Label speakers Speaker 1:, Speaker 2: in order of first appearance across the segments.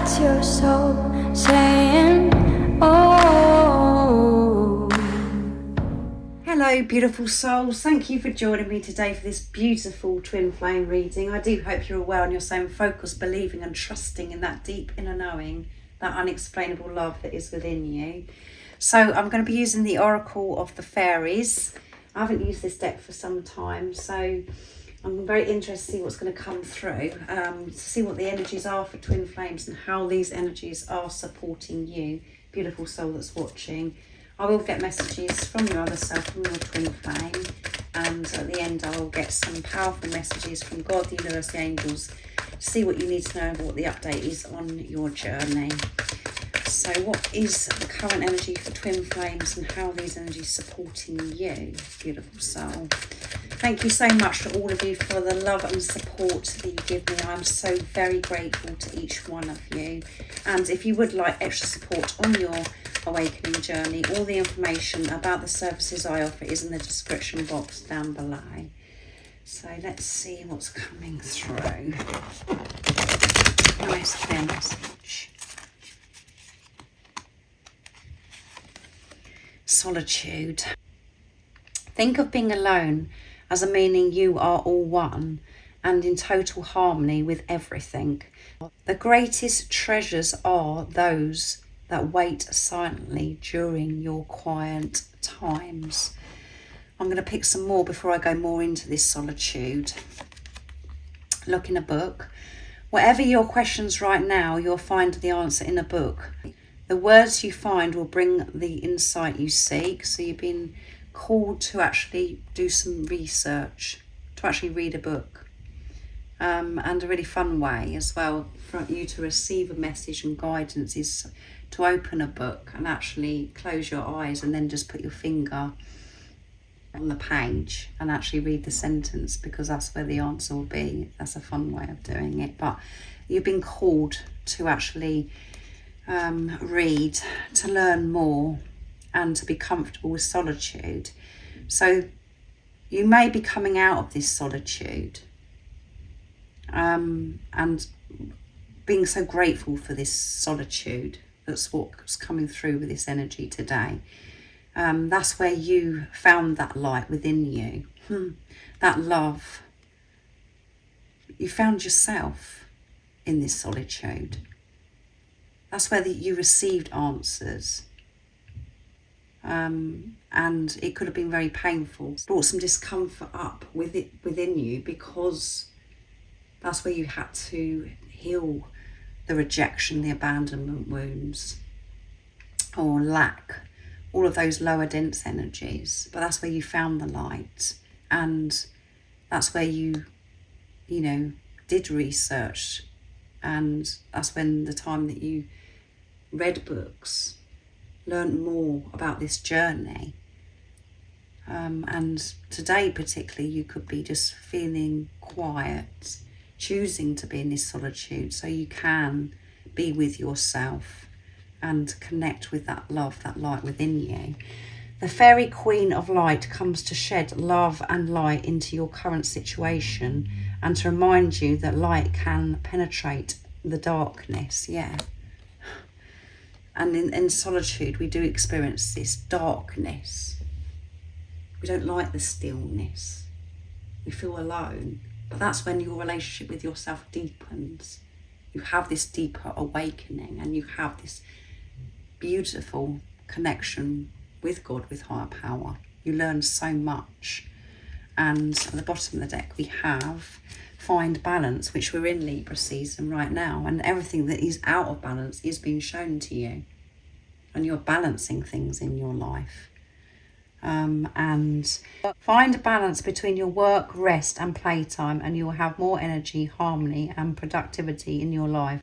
Speaker 1: That's your soul saying, oh.
Speaker 2: Hello beautiful souls, thank you for joining me today for this beautiful twin flame reading. I do hope you're well and you're staying focused, believing and trusting in that deep inner knowing, that unexplainable love that is within you. So I'm going to be using the Oracle of the Fairies. I haven't used this deck for some time, so I'm very interested to see what's going to come through, to see what the energies are for twin flames and how these energies are supporting you, beautiful soul that's watching. I will get messages from your other self, from your twin flame, and at the end I will get some powerful messages from God, the universe, the angels, to see what you need to know about what the update is on your journey. So what is the current energy for twin flames and how are these energies supporting you, beautiful soul? Thank you so much to all of you for the love and support that you give me. I'm so very grateful to each one of you. And if you would like extra support on your awakening journey, all the information about the services I offer is in the description box down below. So let's see what's coming through. Nice clear message. Solitude. Think of being alone as a meaning you are all one and in total harmony with everything. The greatest treasures are those that wait silently during your quiet times. I'm going to pick some more before I go more into this solitude. Look in a book. Whatever your questions right now, you'll find the answer in a book. The words you find will bring the insight you seek. So you've been called to actually do some research, to actually read a book. And a really fun way as well for you to receive a message and guidance is to open a book and actually close your eyes and then just put your finger on the page and actually read the sentence, because that's where the answer will be. That's a fun way of doing it. But you've been called to actually read, to learn more and to be comfortable with solitude. So you may be coming out of this solitude and being so grateful for this solitude. That's what's coming through with this energy today. That's where you found that light within you, that love. You found yourself in this solitude. That's where you received answers. And it could have been very painful. Brought some discomfort up within you, because that's where you had to heal the rejection, the abandonment wounds, or lack, all of those lower dense energies. But that's where you found the light, and that's where you did research, and that's when the time that you read books, learned more about this journey. And today particularly, you could be just feeling quiet, choosing to be in this solitude so you can be with yourself and connect with that love, that light within you. The fairy queen of light comes to shed love and light into your current situation and to remind you that light can penetrate the darkness. And in solitude, we do experience this darkness. We don't like the stillness. We feel alone. But that's when your relationship with yourself deepens. You have this deeper awakening and you have this beautiful connection with God, with higher power. You learn so much. And at the bottom of the deck, we have find balance, which we're in Libra season right now, and everything that is out of balance is being shown to you, and you're balancing things in your life. And find a balance between your work, rest and playtime, and you will have more energy, harmony and productivity in your life.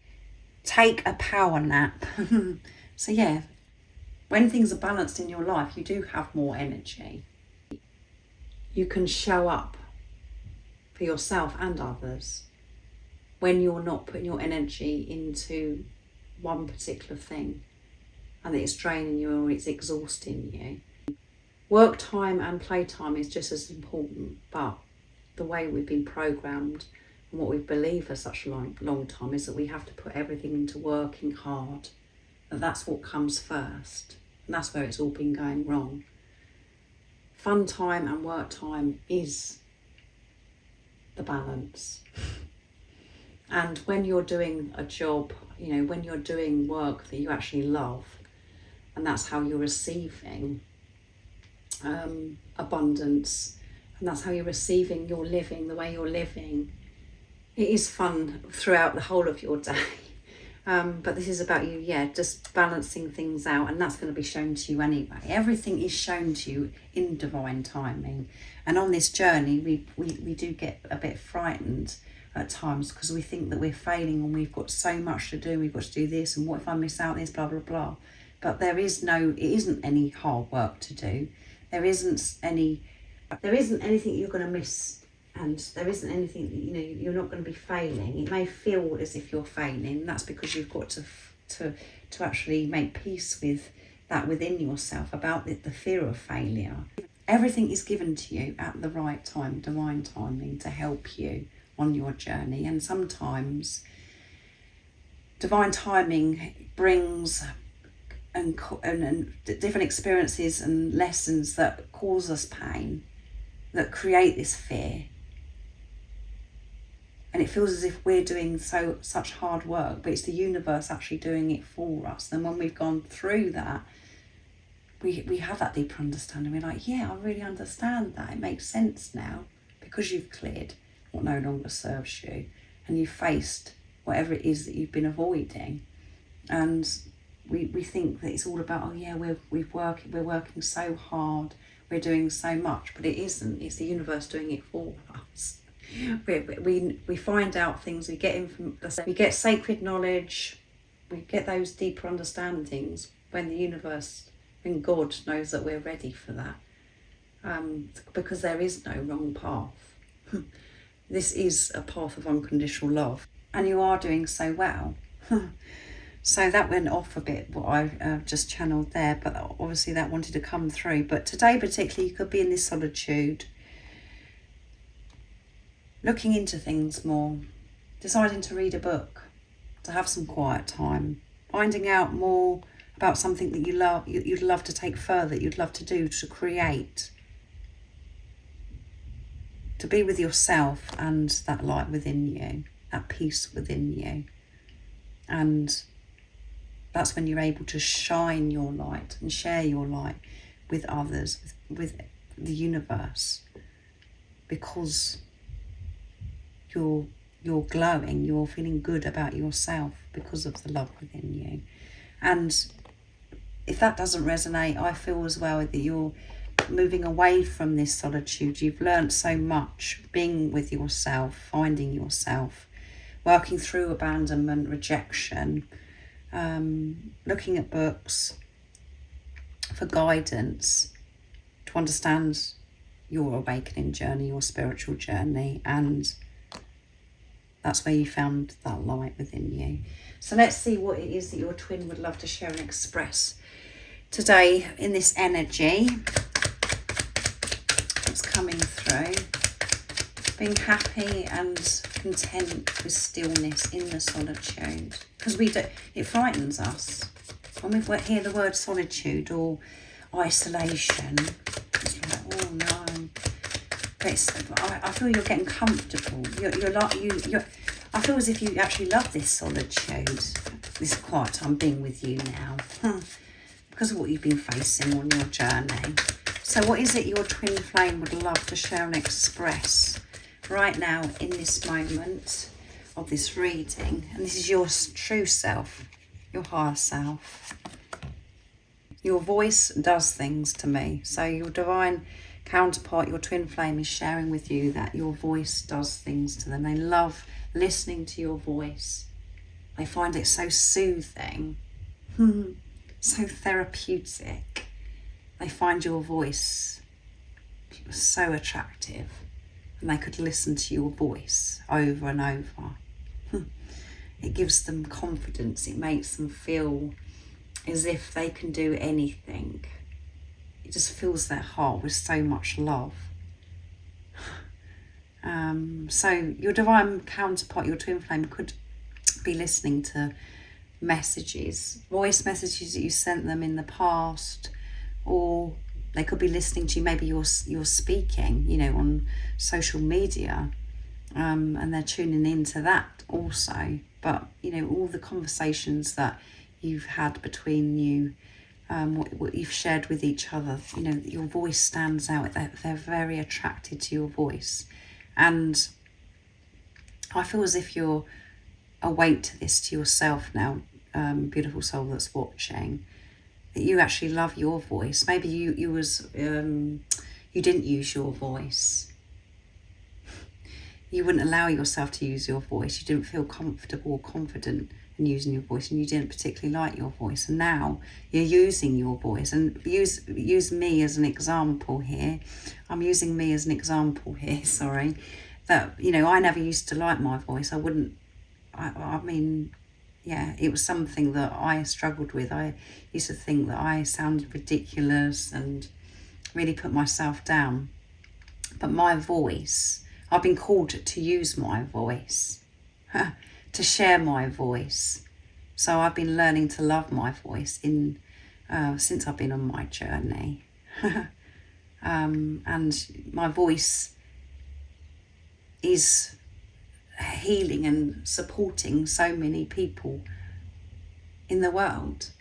Speaker 2: Take a power nap. So when things are balanced in your life, you do have more energy. You can show up for yourself and others when you're not putting your energy into one particular thing and it's draining you or it's exhausting you. Work time and playtime is just as important, but the way we've been programmed And what we believe for such a long time is that we have to put everything into working hard, that's what comes first, and that's where it's all been going wrong. Fun time and work time is the balance. And when you're doing a job, when you're doing work that you actually love, and that's how you're receiving abundance, and that's how you're receiving your living, the way you're living, it is fun throughout the whole of your day. But this is about you, just balancing things out, and that's going to be shown to you anyway. Everything is shown to you in divine timing. And on this journey, we do get a bit frightened at times, because we think that we're failing and we've got so much to do, we've got to do this, and what if I miss out this, blah, blah, blah. But it isn't any hard work to do. There isn't anything you're going to miss. And there isn't anything, you're not going to be failing. It may feel as if you're failing. That's because you've got to actually make peace with that within yourself, about the fear of failure. Everything is given to you at the right time, divine timing, to help you on your journey. And sometimes divine timing brings and different experiences and lessons that cause us pain, that create this fear. And it feels as if we're doing such hard work, but it's the universe actually doing it for us. And when we've gone through that, we have that deeper understanding. We're like, I really understand that. It makes sense now, because you've cleared what no longer serves you, and you've faced whatever it is that you've been avoiding. And we think that it's all about, we're working so hard, we're doing so much, but it isn't. It's the universe doing it for us. We find out things, we get sacred knowledge, we get those deeper understandings when the universe, when God knows that we're ready for that, because there is no wrong path. This is a path of unconditional love, and you are doing so well. So that went off a bit, what I just channeled there, but obviously that wanted to come through. But today particularly, you could be in this solitude, looking into things more, deciding to read a book, to have some quiet time, finding out more about something that you love, you'd love to take further, you'd love to do, to create, to be with yourself and that light within you, that peace within you. And that's when you're able to shine your light and share your light with others, with the universe, because you're glowing, you're feeling good about yourself because of the love within you. And if that doesn't resonate, I feel as well that you're moving away from this solitude. You've learned so much being with yourself, finding yourself, working through abandonment, rejection, looking at books for guidance to understand your awakening journey, your spiritual journey, and that's where you found that light within you. So let's see what it is that your twin would love to share and express today in this energy that's coming through. Being happy and content with stillness in the solitude. Because it frightens us. When we hear the word solitude or isolation, it's like, oh no. But I feel you're getting comfortable. I feel as if you actually love this solitude, this quiet time being with you now, because of what you've been facing on your journey. So what is it your twin flame would love to share and express right now in this moment of this reading? And this is your true self, your higher self. Your voice does things to me. So your divine counterpart, your twin flame, is sharing with you that your voice does things to them. They love listening to your voice. They find it so soothing, so therapeutic. They find your voice so attractive, and they could listen to your voice over and over. It gives them confidence. It makes them feel as if they can do anything. It just fills their heart with so much love. So your divine counterpart, your twin flame, could be listening to messages, voice messages that you sent them in the past, or they could be listening to you. Maybe you're speaking, you know, on social media, and they're tuning into that also. But you know, all the conversations that you've had between you, what you've shared with each other, you know, your voice stands out. They're very attracted to your voice, and I feel as if you're awake to this to yourself now, beautiful soul that's watching, that you actually love your voice. Maybe you didn't use your voice. You wouldn't allow yourself to use your voice. You didn't feel comfortable or confident in using your voice, and you didn't particularly like your voice. And now you're using your voice. And use me as an example here. I'm using me as an example here, sorry. That, you know, I never used to like my voice. I mean, yeah, it was something that I struggled with. I used to think that I sounded ridiculous and really put myself down. But my voice, I've been called to use my voice, to share my voice. So I've been learning to love my voice since I've been on my journey. And my voice is healing and supporting so many people in the world.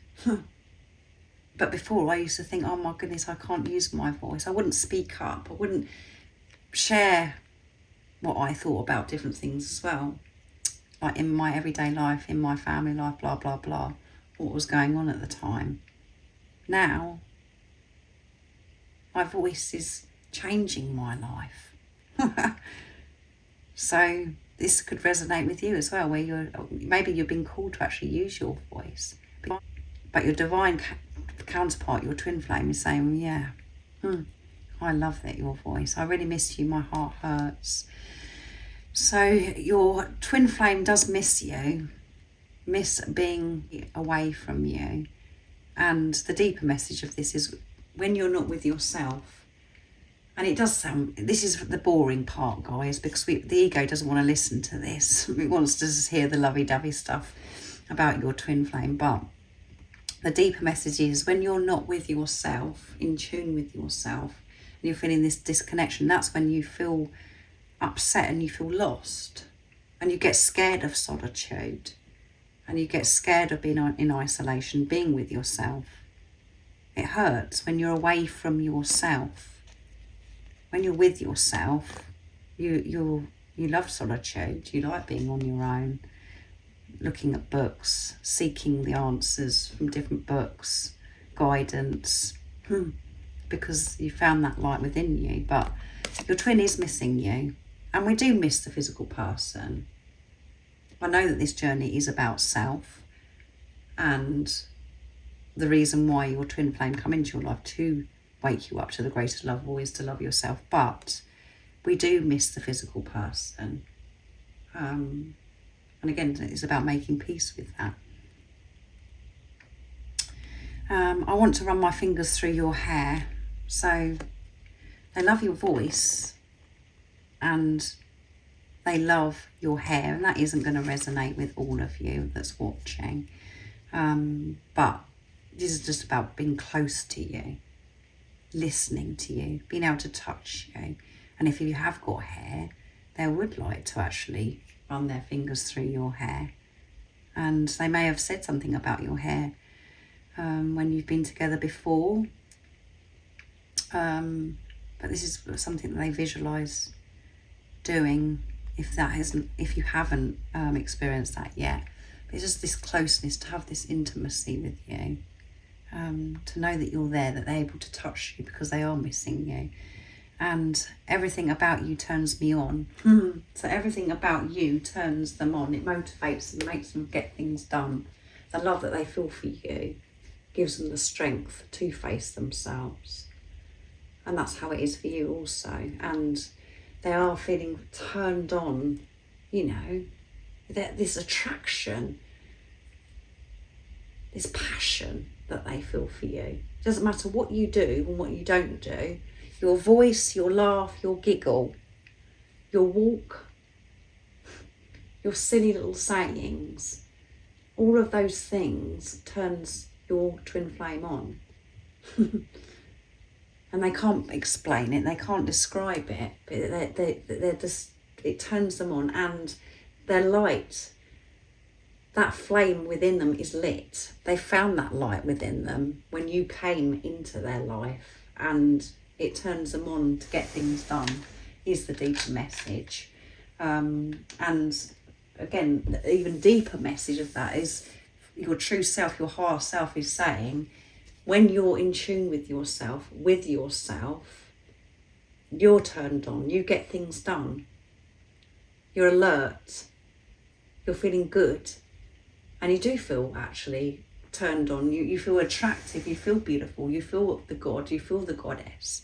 Speaker 2: But before, I used to think, oh my goodness, I can't use my voice. I wouldn't speak up. I wouldn't share what I thought about different things as well, like in my everyday life, in my family life, blah blah blah, what was going on at the time. Now my voice is changing my life. So this could resonate with you as well, where maybe you've been called to actually use your voice, but your divine counterpart, your twin flame, is saying, yeah, I love that, your voice. I really miss you. My heart hurts. So your twin flame does miss you, miss being away from you. And the deeper message of this is when you're not with yourself. And it does sound, this is the boring part, guys, because the ego doesn't want to listen to this. It wants to just hear the lovey-dovey stuff about your twin flame. But the deeper message is when you're not with yourself, in tune with yourself, and you're feeling this disconnection, that's when you feel upset and you feel lost. And you get scared of solitude. And you get scared of being in isolation, being with yourself. It hurts when you're away from yourself. When you're with yourself, you love solitude. You like being on your own, looking at books, seeking the answers from different books, guidance, because you found that light within you. But your twin is missing you, and we do miss the physical person. I know that this journey is about self, and the reason why your twin flame come into your life to wake you up to the greatest love always to love yourself. But we do miss the physical person. And again, it's about making peace with that. I want to run my fingers through your hair. So they love your voice and they love your hair, and that isn't going to resonate with all of you that's watching. But this is just about being close to you, listening to you, being able to touch you. And if you have got hair, they would like to actually run their fingers through your hair. And they may have said something about your hair when you've been together before. But this is something that they visualise doing if you haven't experienced that yet. But it's just this closeness, to have this intimacy with you. To know that you're there, that they're able to touch you because they are missing you. And everything about you turns me on. So everything about you turns them on. It motivates them, makes them get things done. The love that they feel for you gives them the strength to face themselves. And that's how it is for you also. And they are feeling turned on, you know, this attraction, this passion that they feel for you. It doesn't matter what you do and what you don't do. Your voice, your laugh, your giggle, your walk, your silly little sayings, all of those things turns your twin flame on. And they can't explain it, they can't describe it, but they're just, it turns them on, and their light, that flame within them is lit. They found that light within them when you came into their life, and it turns them on to get things done, is the deeper message. And again, the even deeper message of that is your true self, your higher self is saying, when you're in tune with yourself, you're turned on, you get things done. You're alert, you're feeling good, and you do feel actually turned on. You feel attractive, you feel beautiful, you feel the god, you feel the goddess.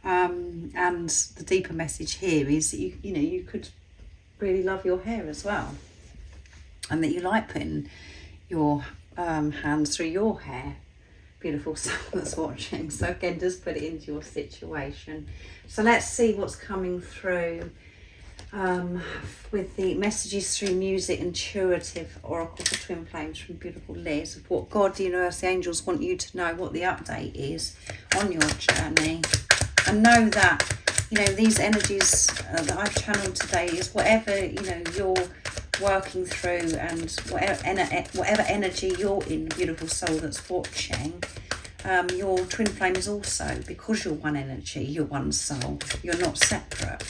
Speaker 2: And the deeper message here is that you could really love your hair as well, and that you like putting your hands through your hair. Beautiful soul that's watching. So again, just put it into your situation. So let's see what's coming through with the messages through music, intuitive oracle for twin flames from beautiful Liz, of what God, the universe, the angels want you to know, what the update is on your journey. And know that, these energies that I've channeled today is whatever, you're working through, and whatever energy you're in, beautiful soul that's watching, your twin flame is also, because you're one energy, you're one soul, you're not separate.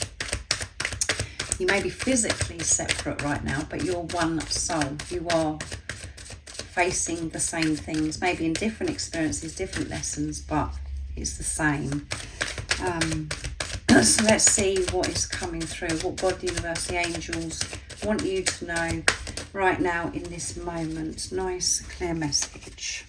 Speaker 2: You may be physically separate right now, but you're one soul. You are facing the same things, maybe in different experiences, different lessons, but it's the same. So let's see what is coming through, what God, the universe, the angels want you to know right now in this moment. Nice, clear message.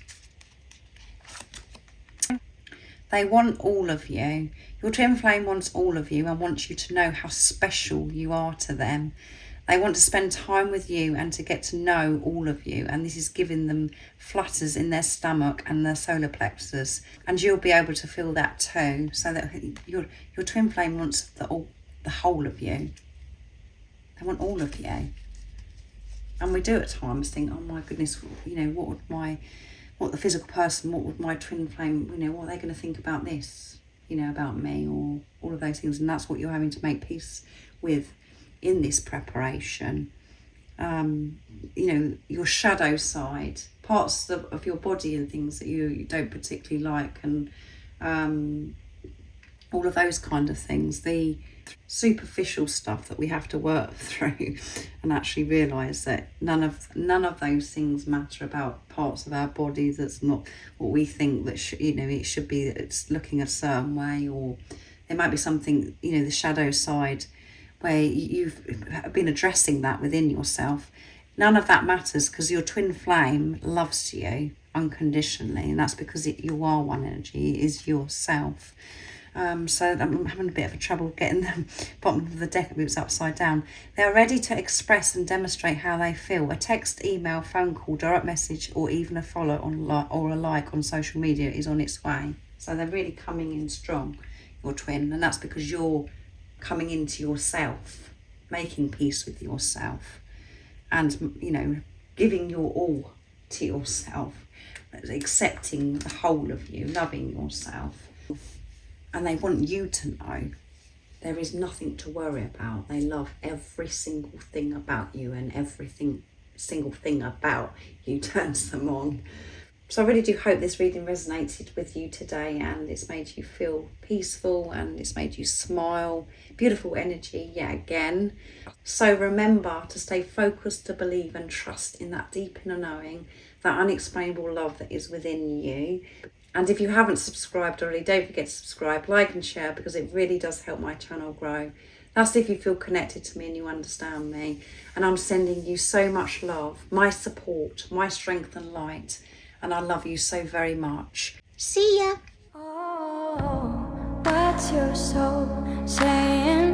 Speaker 2: They want all of you. Your twin flame wants all of you and wants you to know how special you are to them. They want to spend time with you and to get to know all of you, and this is giving them flutters in their stomach and their solar plexus, and you'll be able to feel that too. So that your twin flame wants the whole of you. They want all of you. And we do at times think, oh my goodness, what the physical person, what would my twin flame, what are they going to think about this, about me, or all of those things. And that's what you're having to make peace with in this preparation. Your shadow side, parts of your body and things that you don't particularly like, and all of those kind of things, the superficial stuff that we have to work through, and actually realise that none of those things matter about parts of our body that's not what we think that it should be, that it's looking a certain way, or there might be something, the shadow side where you've been addressing that within yourself. None of that matters, because your twin flame loves you unconditionally, and that's because you are one energy, it is yourself. So I'm having a bit of a trouble getting the bottom of the deck, it's upside down. They are ready to express and demonstrate how they feel. A text, email, phone call, direct message, or even a follow or a like on social media is on its way. So they're really coming in strong, your twin, and that's because you're coming into yourself, making peace with yourself, and giving your all to yourself, accepting the whole of you, loving yourself. And they want you to know there is nothing to worry about. They love every single thing about you, and single thing about you turns them on. So I really do hope this reading resonated with you today, and it's made you feel peaceful, and it's made you smile. Beautiful energy yet again. So remember to stay focused, to believe and trust in that deep inner knowing, that unexplainable love that is within you. And if you haven't subscribed already, don't forget to subscribe, like and share, because it really does help my channel grow. That's if you feel connected to me and you understand me. And I'm sending you so much love, my support, my strength and light. And I love you so very much. See ya.
Speaker 1: Oh, what's your soul saying?